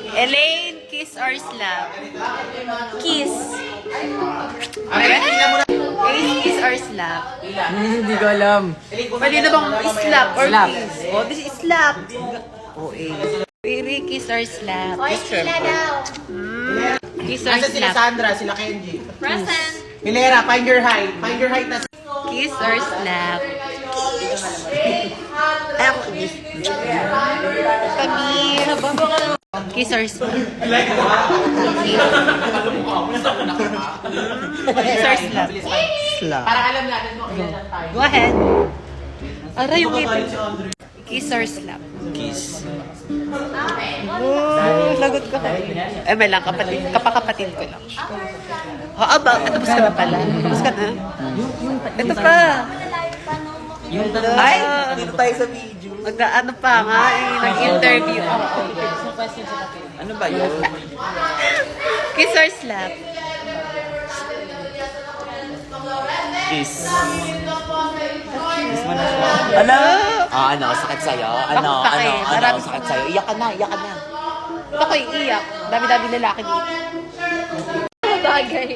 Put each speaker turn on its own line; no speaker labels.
Elaine, kiss or slap? Kiss. Ace, kiss or slap?
Hindi ko alam.
Pwede na bang slap or
Slap.
kiss? Oh, this is slap. Oh, Ace. Riri, kiss or slap?
Sila daw.
Kiss or
Asa sila
slap?
Sandra, sila Kenji.
Present.
Hilera, find your height. Find your height na.
Kiss or slap? Pamir. Kiss or slap? Kiss or slap?
Slap.
Para alam natin mo kailan lang tayo.
Go ahead. Aray, yung ngipin. Kiss or slap?
Kiss.
Oh, lagot ko. Eh, may lang, kapakapatid ko lang. Aba, tapos ka na pala. Tapos ka na. Ito pa. Ay,
Dito tayo sa video.
ano pa nga, nag-interview ako.
Ano ba yun?
Kiss or slap?
Kiss. Kiss mo na siya. Ano? Ano? Sakit sa'yo? Ano?
Bakit?
Ano?
Marami-
Sakit sa'yo? Iyak ka na, iyak ka na.
Ako'y iyak. Dami-dami lalaki dito.
Bagay.